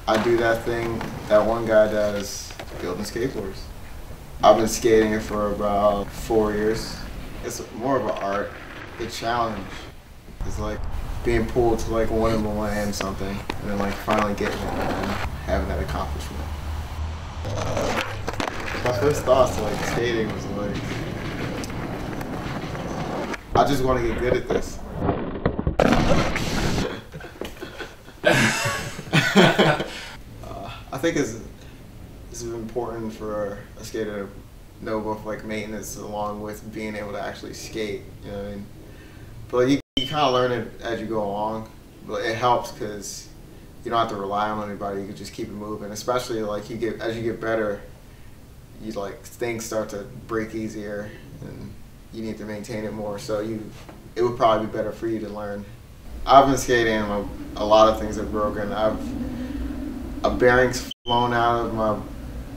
I do that thing that one guy does, building skateboards. I've been skating for about 4 years. It's more of an art. The challenge is like being pulled to like wanting to land something and then like finally getting it and having that accomplishment. My first thoughts to like skating was like, I just want to get good at this. I think it's important for a skater to know both like maintenance along with being able to actually skate. You know what I mean? But like, you kind of learn it as you go along. But it helps because you don't have to rely on anybody. You can just keep it moving. Especially like as you get better, you like things start to break easier, and you need to maintain it more. So it would probably be better for you to learn. I've been skating, and a lot of things have broken. A bearing's flown out of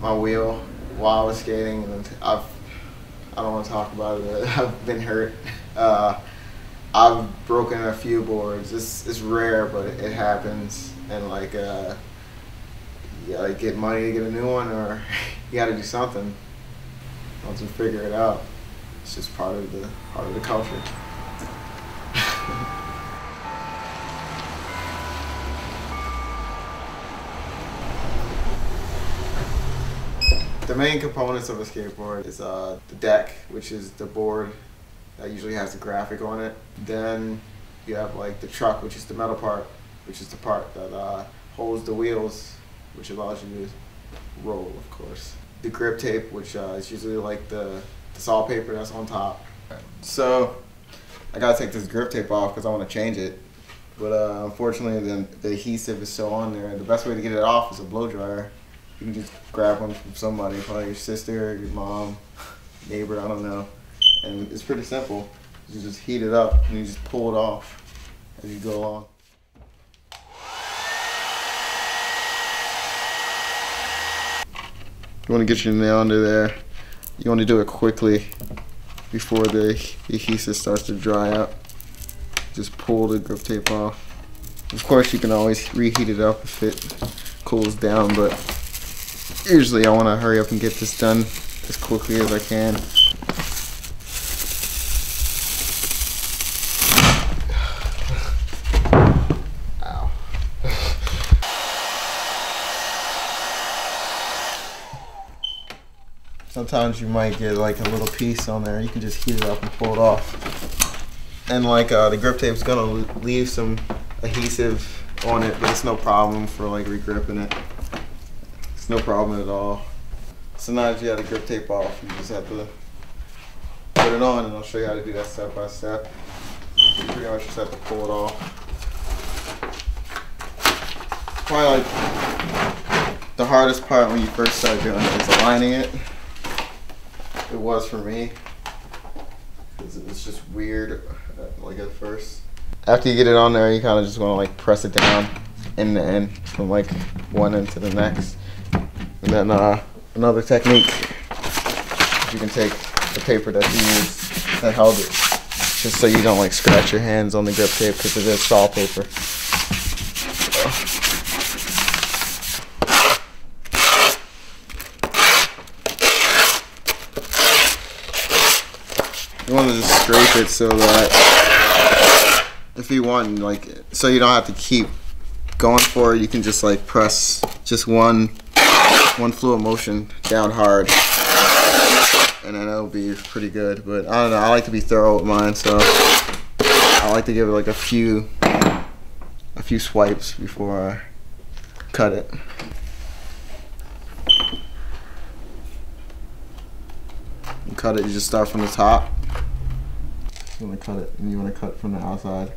my wheel while I was skating, and I don't want to talk about it. I've been hurt. I've broken a few boards. It's rare, but it happens. And like, you gotta get money to get a new one, or you gotta do something. Once you figure it out, it's just part of the culture. The main components of a skateboard is the deck, which is the board that usually has the graphic on it. Then you have like the truck, which is the metal part, which is the part that holds the wheels, which allows you to roll, of course. The grip tape, which is usually like the sawpaper that's on top. So I gotta take this grip tape off because I want to change it. But unfortunately the adhesive is still on there. The best way to get it off is a blow dryer. You can just grab one from somebody, probably your sister, your mom, neighbor, I don't know. And it's pretty simple. You just heat it up and you just pull it off as you go along. You want to get your nail under there. You want to do it quickly before the adhesive starts to dry out. Just pull the grip tape off. Of course, you can always reheat it up if it cools down, but usually I want to hurry up and get this done as quickly as I can. Ow. Sometimes you might get like a little piece on there. You can just heat it up and pull it off. And like the grip tape is gonna leave some adhesive on it, but it's no problem for like re-gripping it. It's no problem at all. So now that you have the grip tape off, you just have to put it on, and I'll show you how to do that step by step. You pretty much just have to pull it off. Probably like the hardest part when you first start doing it is aligning it. It was for me, because it was just weird like at first. After you get it on there, you kind of just want to like press it down end to end from like one end to the next. And then another technique, you can take the paper that you used that held it, just so you don't like scratch your hands on the grip tape because it is sawpaper. You want to just scrape it so that if you want, like, so you don't have to keep going for it, you can just like press just one fluid motion down hard, and then it'll be pretty good. But I don't know, I like to be thorough with mine, so I like to give it like a few swipes before I cut it. You cut it, you just start from the top. You want to cut it, and you want to cut from the outside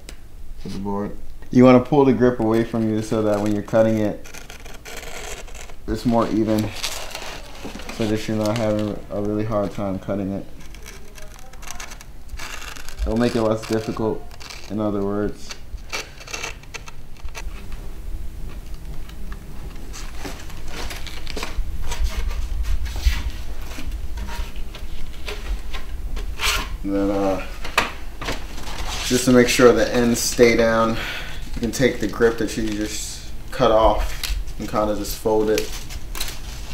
of the board. You want to pull the grip away from you so that when you're cutting it, it's more even, so that you're not having a really hard time cutting it. It'll make it less difficult, in other words. And then just to make sure the ends stay down, you can take the grip that you just cut off and kind of just fold it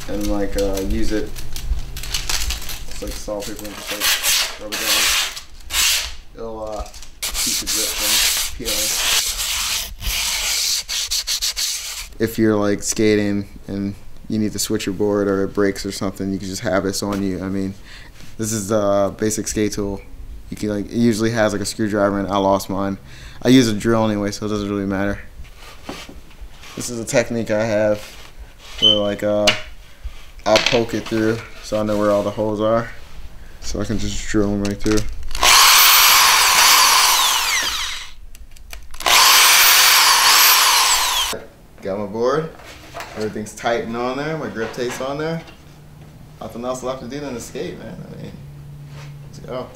and like use it. It's like sandpaper and just like rub it down. It'll keep the drip from peeling. If you're like skating and you need to switch your board or it breaks or something, you can just have this on you. I mean, this is a basic skate tool. You can like, it usually has like a screwdriver, and I lost mine. I use a drill anyway, so it doesn't really matter. This is a technique I have where like I'll poke it through so I know where all the holes are, so I can just drill them right through. Got my board, everything's tight and on there, my grip tape's on there. Nothing else left to do than to skate, man. I mean, let's go.